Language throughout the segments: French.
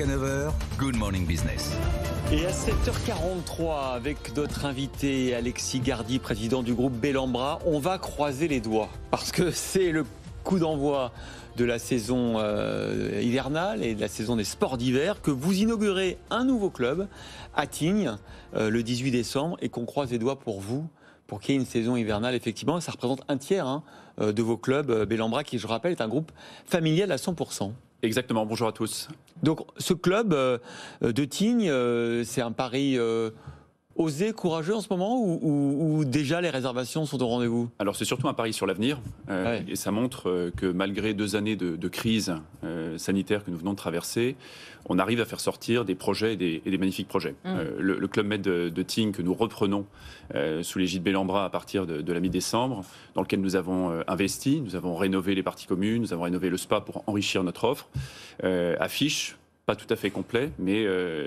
Jusqu'à 9h, Good Morning Business. Et à 7h43, avec notre invité Alexis Gardy, président du groupe Bellambra, on va croiser les doigts. Parce que c'est le coup d'envoi de la saison hivernale et de la saison des sports d'hiver que vous inaugurez un nouveau club à Tignes le 18 décembre et qu'on croise les doigts pour vous, pour qu'il y ait une saison hivernale. Effectivement, ça représente un tiers de vos clubs. Bellambra, qui je rappelle est un groupe familial à 100%. Exactement, bonjour à tous. Donc ce club de Tignes, c'est un pari osé, courageux en ce moment ou déjà les réservations sont au rendez-vous? Alors c'est surtout un pari sur l'avenir et ça montre que malgré 2 années de crise sanitaire que nous venons de traverser, on arrive à faire sortir des projets et des magnifiques projets. Le Club Med de Tignes que nous reprenons sous l'égide Bellambra à partir de la mi-décembre, dans lequel nous avons investi, nous avons rénové les parties communes, nous avons rénové le spa pour enrichir notre offre, affiche pas tout à fait complet, mais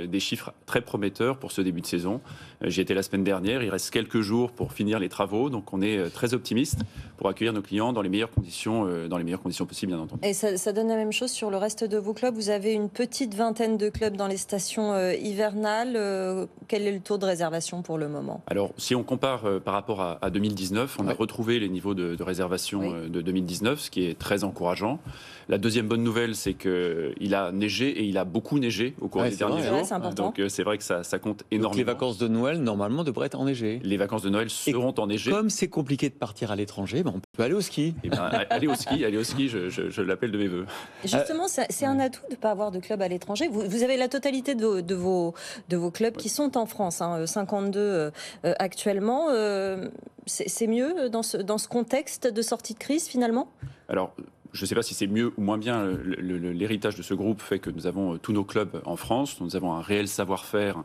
des chiffres très prometteurs pour ce début de saison. J'y étais la semaine dernière, il reste quelques jours pour finir les travaux, donc on est très optimiste pour accueillir nos clients dans les meilleures conditions possibles, bien entendu. Et ça donne la même chose sur le reste de vos clubs. Vous avez une petite vingtaine de clubs dans les stations hivernales. Quel est le taux de réservation pour le moment? Alors, si on compare par rapport à 2019, on a retrouvé les niveaux de réservation de 2019, ce qui est très encourageant. La deuxième bonne nouvelle, c'est qu'il a neigé et il a beaucoup neigé au cours des derniers jours. Donc c'est vrai que ça compte énormément. Donc les vacances de Noël, normalement, devraient être enneigées. Les vacances de Noël seront enneigées. Comme c'est compliqué de partir à l'étranger, on peut aller au ski. Eh bien, aller au ski, je l'appelle de mes voeux. Justement, c'est un atout de ne pas avoir de club à l'étranger. Vous avez la totalité de vos clubs qui sont en France, 52 actuellement. C'est mieux dans ce contexte de sortie de crise, finalement? Alors, je ne sais pas si c'est mieux ou moins bien. L'héritage de ce groupe fait que nous avons tous nos clubs en France. Nous avons un réel savoir-faire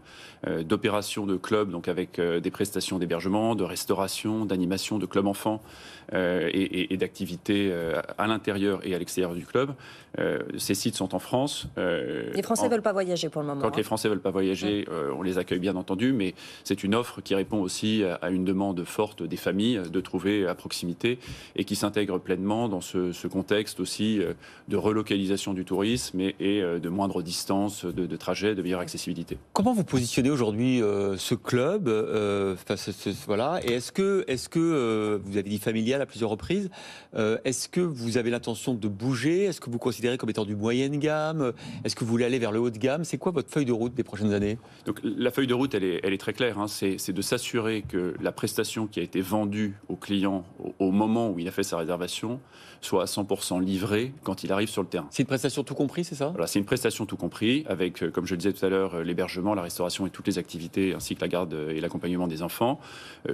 d'opération de clubs, donc avec des prestations d'hébergement, de restauration, d'animation, de clubs enfants et d'activités à l'intérieur et à l'extérieur du club. Ces sites sont en France. Les Français ne veulent pas voyager pour le moment. Quand les Français ne veulent pas voyager, on les accueille bien entendu, mais c'est une offre qui répond aussi à une demande forte des familles de trouver à proximité et qui s'intègre pleinement dans ce contexte aussi de relocalisation du tourisme et de moindre distance de trajet, de meilleure accessibilité. Comment vous positionnez aujourd'hui ce club voilà. Et est-ce que vous avez dit familial à plusieurs reprises, est-ce que vous avez l'intention de bouger? Est-ce que vous considérez comme étant du moyenne gamme? Est-ce que vous voulez aller vers le haut de gamme? C'est quoi votre feuille de route des prochaines années? Donc la feuille de route, elle est très claire. C'est de s'assurer que la prestation qui a été vendue au client au moment où il a fait sa réservation soit à 100% livrée quand il arrive sur le terrain. C'est une prestation tout compris, c'est ça? Voilà, c'est une prestation tout compris, avec, comme je le disais tout à l'heure, l'hébergement, la restauration et toutes les activités, ainsi que la garde et l'accompagnement des enfants.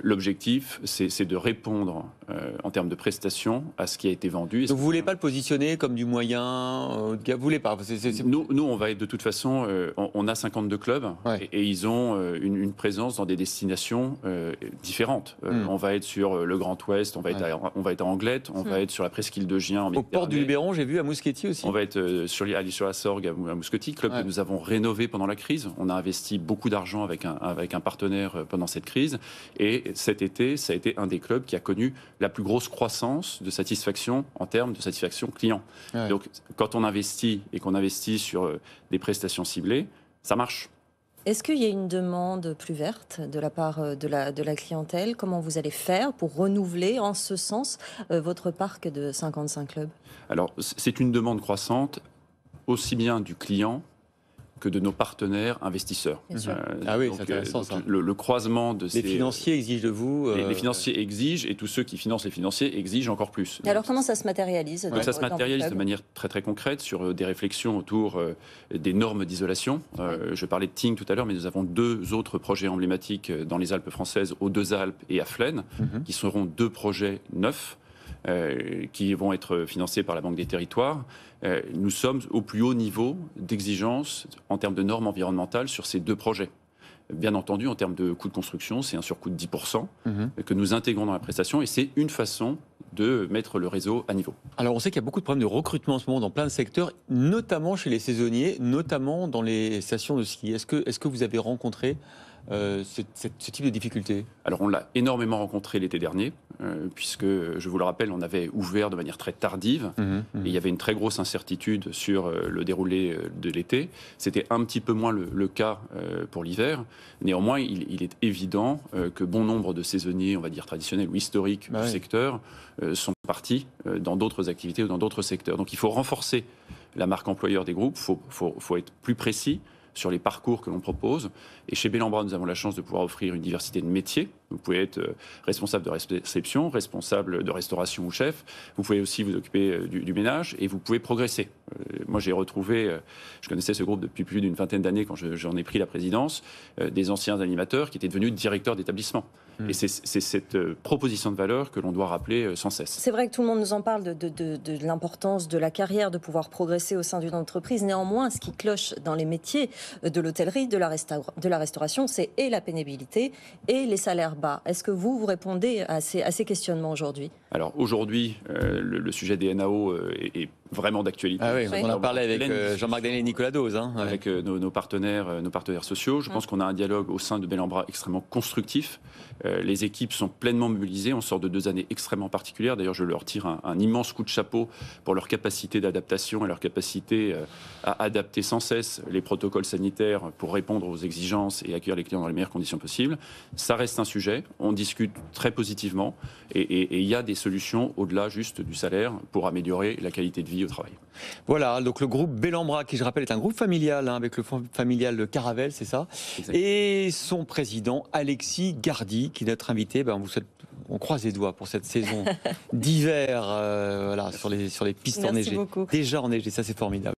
L'objectif, c'est de répondre en termes de prestations à ce qui a été vendu. Donc vous ne voulez pas le positionner comme du moyen haut de gamme? Vous voulez pas? Nous, on va être de toute façon, on a 52 clubs et ils ont une présence dans des destinations différentes. On va être sur le Grand Ouest, on va être à Anglette, on va être sur la presqu'île de Gien en Méditerranée. Au port du Luberon, j'ai vu à Mousquetti aussi. On va être sur la Sorgue à Mousquetti, club que nous avons rénové pendant la crise. On a investi beaucoup d'argent avec un partenaire pendant cette crise. Et cet été, ça a été un des clubs qui a connu la plus grosse croissance de satisfaction en termes de satisfaction client. Donc, quand on investit et qu'on investit sur des prestations ciblées, ça marche. Est-ce qu'il y a une demande plus verte de la part de la clientèle? Comment vous allez faire pour renouveler en ce sens votre parc de 55 clubs? Alors, c'est une demande croissante, aussi bien du client que de nos partenaires investisseurs. Ah oui, c'est intéressant ça. Le croisement de ces... Les financiers exigent de vous... Les financiers exigent, et tous ceux qui financent les financiers exigent encore plus. Et alors comment ça se matérialise? Donc ça se matérialise de manière très très concrète sur des réflexions autour des normes d'isolation. Je parlais de Tignes tout à l'heure, mais nous avons 2 autres projets emblématiques dans les Alpes françaises, aux 2 Alpes et à Flaine, qui seront 2 projets neufs, qui vont être financés par la Banque des Territoires. Nous sommes au plus haut niveau d'exigence en termes de normes environnementales sur ces 2 projets. Bien entendu, en termes de coût de construction, c'est un surcoût de 10% que nous intégrons dans la prestation et c'est une façon de mettre le réseau à niveau. Alors on sait qu'il y a beaucoup de problèmes de recrutement en ce moment dans plein de secteurs, notamment chez les saisonniers, notamment dans les stations de ski. Est-ce que vous avez rencontré ce type de difficulté? Alors on l'a énormément rencontré l'été dernier, puisque, je vous le rappelle, on avait ouvert de manière très tardive, et il y avait une très grosse incertitude sur le déroulé de l'été. C'était un petit peu moins le cas pour l'hiver. Néanmoins, il est évident que bon nombre de saisonniers, on va dire traditionnels ou historiques du secteur, sont partis dans d'autres activités ou dans d'autres secteurs. Donc il faut renforcer la marque employeur des groupes, faut être plus précis sur les parcours que l'on propose. Et chez Bellambra, nous avons la chance de pouvoir offrir une diversité de métiers. Vous pouvez être responsable de réception, responsable de restauration ou chef. Vous pouvez aussi vous occuper du ménage et vous pouvez progresser. Moi, j'ai retrouvé, je connaissais ce groupe depuis plus d'une vingtaine d'années quand j'en ai pris la présidence, des anciens animateurs qui étaient devenus directeurs d'établissement. Et c'est cette proposition de valeur que l'on doit rappeler sans cesse. C'est vrai que tout le monde nous en parle de l'importance de la carrière, de pouvoir progresser au sein d'une entreprise. Néanmoins, ce qui cloche dans les métiers de l'hôtellerie, de la restauration, c'est et la pénibilité et les salaires bas. Est-ce que vous répondez à ces questionnements aujourd'hui? Alors aujourd'hui, le sujet des NAO est vraiment d'actualité. Ah oui, on en parlait avec Jean-Marc Daniel et Nicolas Dose. Avec nos partenaires sociaux. Je pense qu'on a un dialogue au sein de Bellambra extrêmement constructif. Les équipes sont pleinement mobilisées. On sort de 2 années extrêmement particulières. D'ailleurs, je leur tire un immense coup de chapeau pour leur capacité d'adaptation et leur capacité à adapter sans cesse les protocoles sanitaires pour répondre aux exigences et accueillir les clients dans les meilleures conditions possibles. Ça reste un sujet. On discute très positivement et il y a des solutions au-delà juste du salaire pour améliorer la qualité de vie au travail. Voilà, donc le groupe Bellambra, qui je rappelle est un groupe familial, avec le fonds familial Caravel, c'est ça? Exactement. Et son président Alexis Gardy, qui est notre invité. On croise les doigts pour cette saison d'hiver sur les pistes enneigées. Déjà enneigées, ça c'est formidable.